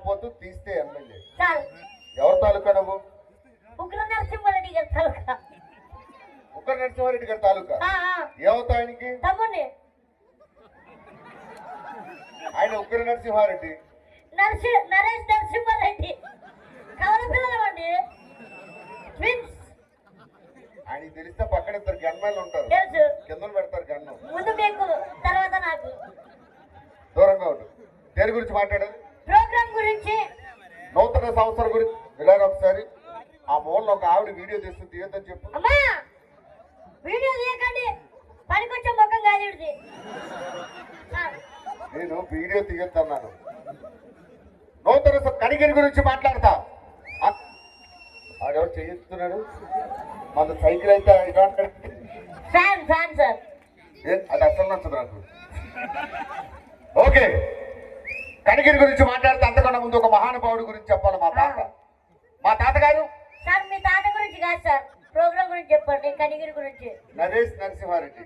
తాగుపోతూ తీస్తే ఎమ్మెల్యే. ఎవరు తాలూకా నువ్వు? ఉగ్ర నరసింహారెడ్డి గారి తాలూకా. ఉగ్ర నరసింహారెడ్డి గారి తాలూకా. ఏమవుతా ఆయనకి? తమ్ముడిని. ఆయన ఉగ్ర నరసింహారెడ్డి. నరేష్ నరసింహారెడ్డి కవల పిల్లలమండి. ట్విన్స్. ఆయనకి తెలిస్తే పక్కన ఇద్దరు గన్మెన్లు ఉంటారు, కింద పెడతారు గన్ను. ముందు మీకు తర్వాత నాకు. దూరంగా ఉండు. దేని గురించి మాట్లాడాలి? ప్రోగ్రామ్ గురించి. నూతన సంవత్సరం గురించి. వెళ్ళారు ఒకసారి ఆ మూలలో ఒక ఆవిడ వీడియో తీస్తుంది, తీయొద్దని చెప్పు. అమ్మా వీడియో తీయకండి, పనికొచ్చే ముఖం కాదు ఇది. నేను వీడియో తీయొద్దన్నాను. నూతన కనిగిరి గురించి మాట్లాడతా. ఆడెవరు చేయిస్తున్నాడు? మన సైకిల్ అయితే ఫ్యాన్ ఫ్యాన్ సార్. అది అసలు నచ్చదు నాకు. ఓకే, కనిగిరి గురించి మాట్లాడితే అంతకన్నా ముందు ఒక మహానుభావుడి గురించి చెప్పాలి. మా తాతగారు. సార్ మీ తాత గురించి కాదు సార్, ప్రోగ్రామ్ గురించి చెప్పండి. కనిగిరి గురించి. నరేష్ నరసింహారెడ్డి.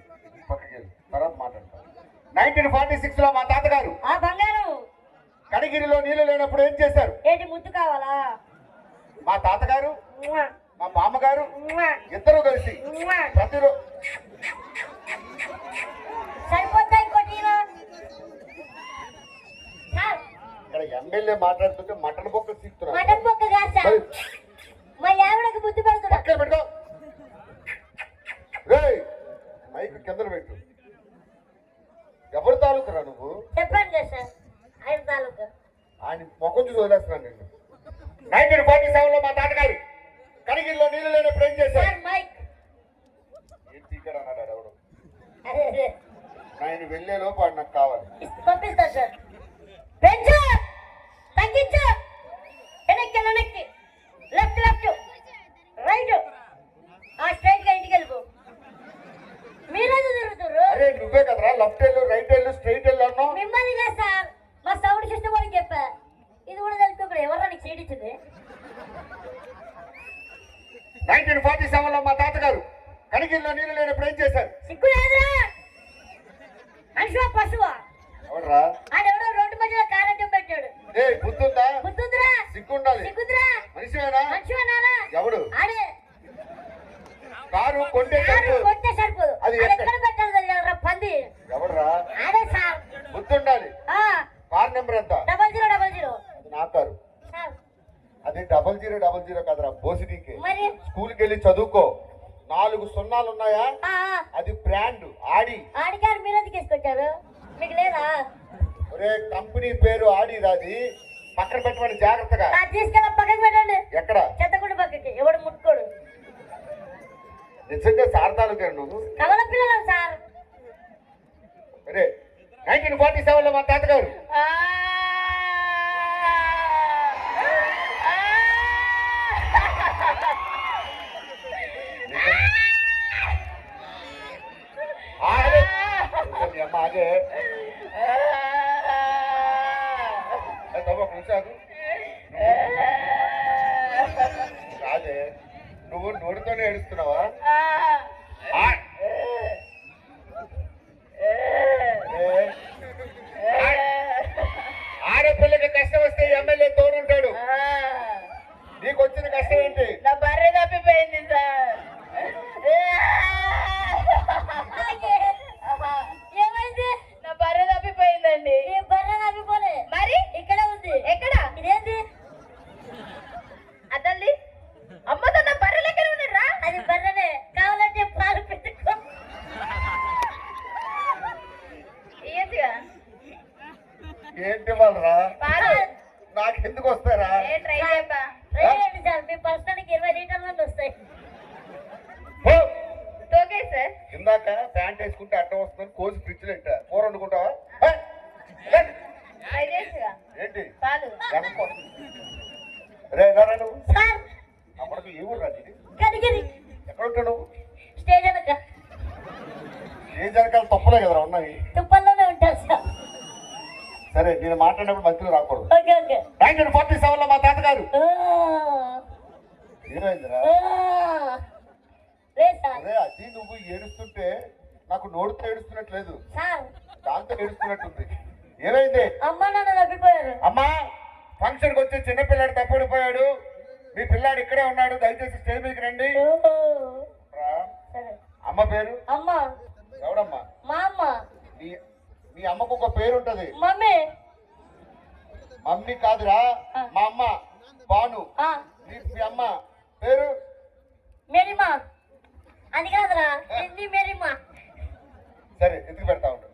పక్కకి వెళ్ళి తర్వాత మాట్లాడతాం. 1946 లో మా తాతగారు బంగారం కనిగిరిలో నీళ్లు లేనప్పుడు ఏం చేశారు? ఏంటి ముద్దు కావాలా? మా తాతగారు మా మామగారు ఇద్దరు కలిసి ప్రతిరోజు సరిపోతా ఇంకోటి. ఇక్కడ ఎమ్మెల్యే మాట్లాడుతుంటే మటన్ బొక్క తీస్తున్నారు. మటన్ బొక్క కాదు సార్, మా ఆవిడకి ముద్దు పెడుతున్నా. పెట్టుకో. రేయ్ మైక్ కింద పెట్టు. ఎవరి తాలూకురా నువ్వు? చెప్పండి కదా సార్, ఆయన తాలూకా. ఆయన మొక్కం చూసి వదిలేస్తున్నాను నేను. 1947 లో మా తాతగారు కనిగిరిలో నీళ్లు లేనప్పుడు ఏం చేశారు? మైక్ ఏం తీకడ అన్నాడు ఎవడు. అదే ఆయన వెళ్ళే లోపు వాడు నాకు కావాలి. పంపిస్తా సార్. పెంచు, తగ్గించు, వెనక్కి వెనక్కి, లెఫ్ట్ లెఫ్ట్, రైట్, స్ట్రైట్ గా ఇంటికి వెళ్ళిపో. మీరేదో తిరుగుతారు. అరే నువ్వే కదరా లెఫ్ట్ వెళ్ళు, రైట్ వెళ్ళు, స్ట్రైట్ వెళ్ళు అన్నావు. మిమ్మల్ని కదా సార్, మా సౌండ్ సిస్టమ్ వాళ్ళకి చెప్పా. ఇది కూడా తెలుసుకో. ఎవరు నీకు సీట్ ఇచ్చింది? 1947 లో మా తాతగారు కనిగిరిలో నీళ్లు లేనప్పుడు ఏం చేశారు? సిగ్గు లేదురా మనిషివా పశువా? ఎవడరా? ఆడెవడో రోడ్డు మధ్యలో కారణం పెట్టాడు. ఏ బుద్ధుందా? బుద్ధుందిరా. సిగ్గుండాలి. సిగ్గుందిరా. మనిషివేనా? మనిషివేనా? ఎవడు? ఆడే. కారు కొంటే సరిపోదు. అది ఎక్కడ పెట్టాలి తెలియదురా పంది. ఎవడరా? ఆడే సార్. బుద్ధుండాలి. కార్ నెంబర్ ఎంత? 0000. అది నా కారు. అది 0000 కదరా, బోసిడీకి. స్కూల్కి వెళ్ళి చదువుకో. 4 సున్నాలు ఉన్నాయా? అది బ్రాండ్ ఆడి. ఆడి కారు మీరు ఎందుకు వేసుకొచ్చారు? మీకు లేదా? ఒరే కంపెనీ పేరు ఆడి రాది. పక్కన పెట్టమని జాగ్రత్తగా తీసుకెళ్ళి పక్కకి పెట్టండి. ఎక్కడ? చెత్తకుండా పక్కకి. ఎవడు ముట్టుకోడు. నిజంగా సారదాలు గారు నువ్వు కవల పిల్లలు సార్. అరే 1947 లో మా తాతగారు ఆగే కాదే, నువ్వు నోటితోనే ఏడుస్తున్నావా? ఆడపిల్లకి కష్టం వస్తే ఎమ్మెల్యే తోడుంటాడు. నీకు వచ్చిన కష్టం ఏంటి? నా బర్రె తప్పిపోయింది సార్. ఏమైంది? నా బర్రె తప్పిపోయిందండి. బర్రె తప్పిపోలే మరి ఇక్కడ ఉంది. ఎక్కడ? ఇదేంటి? అదండి అమ్మతో నా బర్రెలు ఎక్కడ ఉన్నారా? అది బర్రెనే, కావాలంటే పాలు పెట్టుకో. ఏంటి వాళ్ళరా? నాకెందుకు వస్తారా? మీ పర్సనల్కి 20 లీటర్ల మంది వస్తాయి. ఇందాక ప్యాంట్ వేసుకుంటే అడ్డం వస్తుంది, కోసి ఫ్రిడ్జ్ లో పెట్టా. కూర వండుకుంటావా? ఏంటి రే నువ్వు అప్పటికి ఏ ఊరు రాజు? ఎక్కడ ఉంటావు నువ్వు? స్టేజ్ వెనక. ఏ జరగాలి తప్పులే కదరా ఉన్నాయి. తుప్పల్లోనే ఉంటారు సార్. సరే నేను మాట్లాడినప్పుడు మధ్యలో రాకూడదు. 1947 లో మా తాతగారు ఏమైందిరా? అది నువ్వు ఏడుస్తుంటే నాకు నోడుతో ఏడుస్తున్నట్లేదు, దాంతో ఏడుస్తున్నట్టుంది. ఏమైంది? అమ్మా నాన్న తప్పిపోయారు. అమ్మా ఫంక్షన్కి వచ్చి చిన్నపిల్లాడు తప్పుడిపోయాడు. మీ పిల్లాడు ఇక్కడే ఉన్నాడు, దయచేసి స్టేజ్ మీదకి రండి. రా. అమ్మ పేరు? అమ్మ. ఎవడమ్మా? మా అమ్మ. మీ అమ్మకు ఒక పేరు ఉంటది. మమ్మీ. మమ్మీ కాదురా, మా అమ్మ బాను. మీ అమ్మ పేరు? మేరీమా. అది కాదురా, మేరీమా. సరే ఎత్తుకు పెడతా ఉండు.